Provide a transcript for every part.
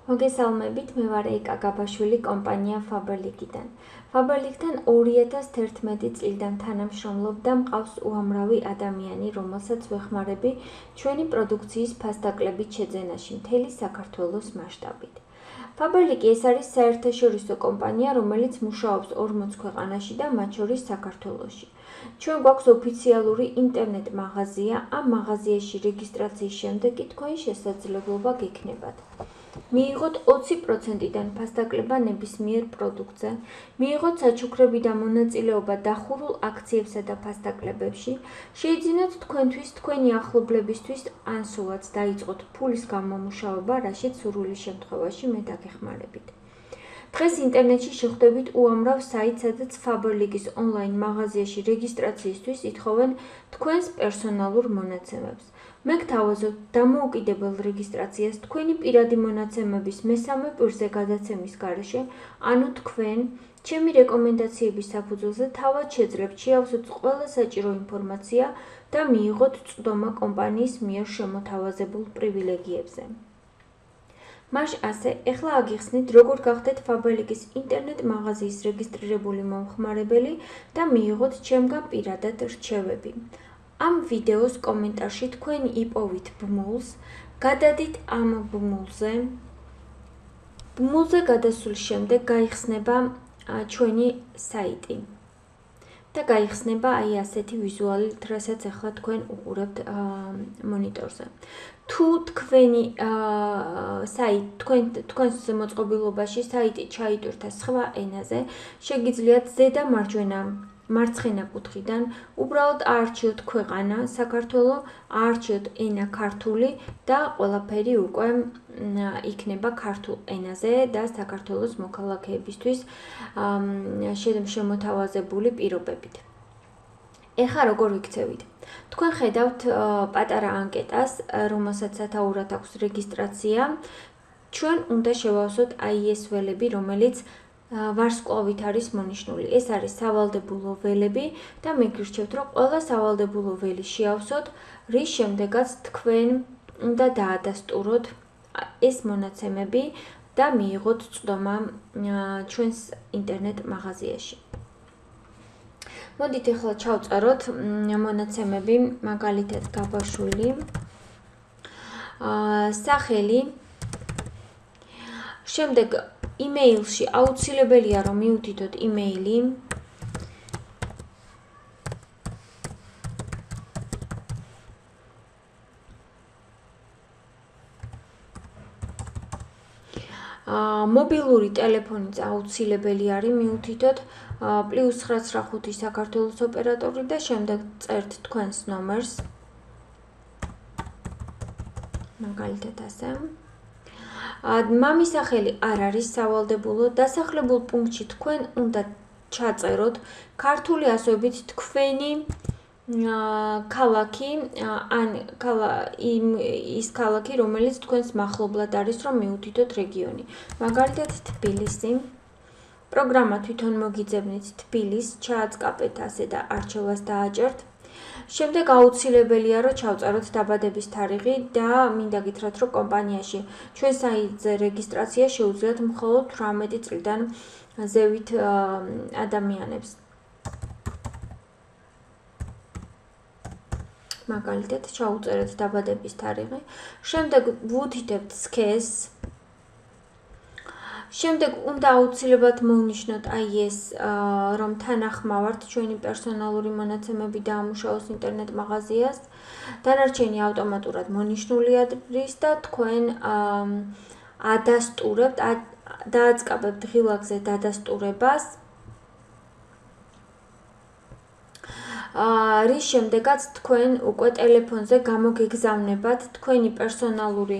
მოგესალმებით, მე ვარ ეკა გაბაშვილი კომპანია Faberlic-დან. Faberlic-თან 2011 წლიდან თანამშრომლობ და მყავს უამრავი ადამიანი, რომელსაც ვეხმარები ჩვენი პროდუქციის ფასდაკლებით შეძენაში მთელი საქართველოს მასშტაბით. Faberlic ეს არის საერთაშორისო კომპანია, რომელიც მუშაობს 40 ქვეყანაში და მათ შორის საქართველოში. ჩვენ გვაქვს ოფიციალური ინტერნეტ მაღაზია, ამ მაღაზიაში რეგისტრაციის შემდეგ კი თქვენი შესაძლებლობა გექნებათ. მიიღოთ 20%-დან ფასდაკლება ნებისმიერ პროდუქტზე, მიიღოთ საჩუქრები და მონაწილეობა დახურულ აქციებსა და ფასდაკლებებში, შეიძინოთ თქვენთვის, თქვენი ახლობლებისთვის, ან სულაც დაიწყოთ ფულის გამომუშავება, რაშიც სურვილი შემთხვევაში მე დაგეხმარებით. დღეს ინტერნეტში შეხვდებით უამრავ საიტს, სადაც Faberlic-ის ონლაინ მაღაზიაში რეგისტრაციისთვის ითხოვენ თქვენს პერსონალურ მონაცემებს. მე გთავაზობ დამოუკიდებელ რეგისტრაციას თქვენი პირადი მონაცემების მესამე პირზე გადაცემის გარეშე, ანუ თქვენ, ჩემი რეკომენდაციების საფუძველზე თავად შეძლებთ შეავსოთ ყველა საჭირო ინფორმაცია და მიიღოთ წვდომა კომპანიის მიერ შემოთავაზებულ პრივილეგიებზე. მაშ ასე, ეხლა აგიხსნით, როგორ გახდეთ Faberlic-ის ინტერნეტ მაღაზიის რეგისტრირებული მომხმარებელი და მიიღოთ ჩემგან პირადად რჩევები. ამ ვიდეოს კომენტარში თქვენ იპოვით ბმულს, გადადით ამ ბმულზე. ბმულზე გადასulis შემდეგ გაიხსნება ჩვენი საიტი. და გაიხსნება აი ასეთი ვიზუალით, რასაც ახლა თქვენ უყურებთ მონიტორზე. თუ თქვენი თქვენს მოწყობილობაში საიტი ჩაიტვირთა სხვა ენაზე, შეგიძლიათ ზედა მარცხენა კუთხიდან უბრალოდ აარჩიოთ ქვეყანა, საქართველო, აარჩიოთ ენა ქართული და ყველაფერი უკვე იქნება ქართულ ენაზე და საქართველოს მოქალაქეებისთვის შემოთავაზებული პირობებით. ეხლა როგორ ვიქცევით? თქვენ ხედავთ პატარა ანკეტას, რომელსაც სათაურად აქვს რეგისტრაცია. ჩვენ უნდა შევავსოთ აი ეს ველები, რომელიც ვარსკვლავით არის მონიშნული. ეს არის სავალდებულო ველები და მე გირჩევთ, რომ ყველა სავალდებულო ველი შეავსოთ, რის შემდეგაც თქვენ უნდა დაადასტუროთ ეს მონაცემები და მიიღოთ წვდომა ჩვენს ინტერნეტ მაღაზიაში. მოდით ახლა ჩავწეროთ მონაცემები, მაგალითად გაბაშვილი, სახელი, შემდეგ იმეილში აუცილებელია რომ მიუთითოთ იმეილი, მობილური ტელეფონიც აუცილებელი არის მიუთითოთ +995 საქართველოს ოპერატორი და შემდეგ წერთ თქვენს ნომერს. მაგალითად ასე. მამის სახელი არ არის სავალდებულო, დასახლებულ პუნქტში თქვენ უნდა ჩაწეროთ ქართული ასოებით თქვენი ქალაქი, ან ის ქალაქი, რომელიც თქვენს მახლობლად არის, რომ მიუთითოთ რეგიონი. მაგალითად თბილისი. პროგრამა თვითონ მოგიძებნით თბილისს, ჩააწყაპეთ ასე და არჩევას დააჭერთ. შემდეგ აუცილებელია, რომ ჩავწეროთ დაბადების თარიღი და მინდა გითხრათ, რომ კომპანიაში ჩვენ საიტზე რეგისტრაცია შეუძლიათ მხოლოდ 18 წლიდან ზევით ადამიანებს. მაგალითად, ჩაუწერეთ დაბადების თარიღი. შემდეგ ვუთითებთ სქესს. შემდეგ უნდა აუცილებლად მოვნიშნოთ აი ეს, რომ თანახმავართ ჩვენი პერსონალური მონაცემები დაამუშავოს ინტერნეტ მაღაზიას. დანარჩენი ავტომატურად მონიშნული არის და თქვენ ადასტურებთ, დააწყაბებთ ღილაკზე დადასტურებას. რის შემდეგაც თქვენ უკვე ტელეფონზე გამოგეგზავნებათ თქვენი პერსონალური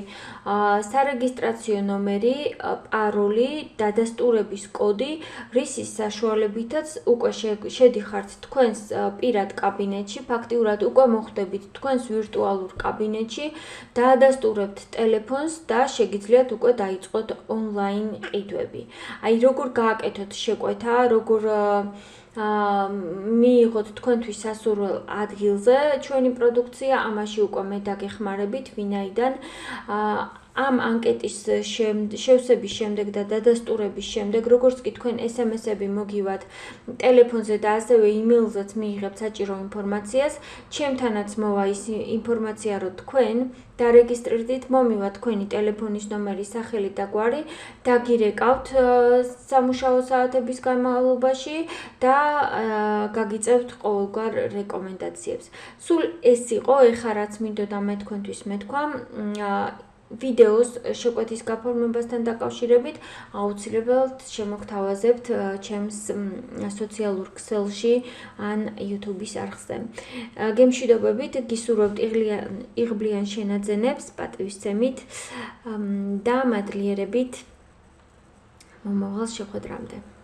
სარეგისტრაციო ნომერი, პაროლი, დადასტურების კოდი, რისის საშუალებითაც უკვე შედიხართ თქვენს პირად კაბინეტში, ფაქტიურად უკვე მოხვდებით თქვენს ვირტუალურ კაბინეტში, დაადასტურებთ ტელეფონს და შეგიძლიათ უკვე დაიწყოთ ონლაინ ყიდვები. აი როგორ გააკეთოთ შეკვეთა, როგორ მიიღოთ თქვენთვის სასურველ ადგილზე ჩვენი პროდუქცია, ამაში უკვე მე დაგეხმარებით, ვინაიდან ამ ანკეტის შევსების შემდეგ და დადასტურების შემდეგ, როგორც კი თქვენ SMS-ები მოგივათ ტელეფონზე და ასევე email-ზეც მიიღებთ საჭირო ინფორმაციას, ჩემთანაც მოვა ის ინფორმაცია, რომ თქვენ დარეგისტრირდით, მომივა თქვენი ტელეფონის ნომერი, სახელი და გვარი, დაგირეკავთ სამუშაო საათების განმავლობაში და გაგიწევთ ყოველგვარ რეკომენდაციებს. სულ ეს იყო, ეხლა რაც მინდოდა მე თქვენთვის მეთქვა, ვიდეოს შეკვეთის გაფორმებასთან დაკავშირებით აუცილებლად შემოგთავაზებთ ჩემს სოციალურ ქსელში ან YouTube-ის არხზე. გემშვიდობებით, გისურვებთ იღბლიან შენაძენებს, პატივისცემით და მადლიერებით მომავალ შეხვედრამდე.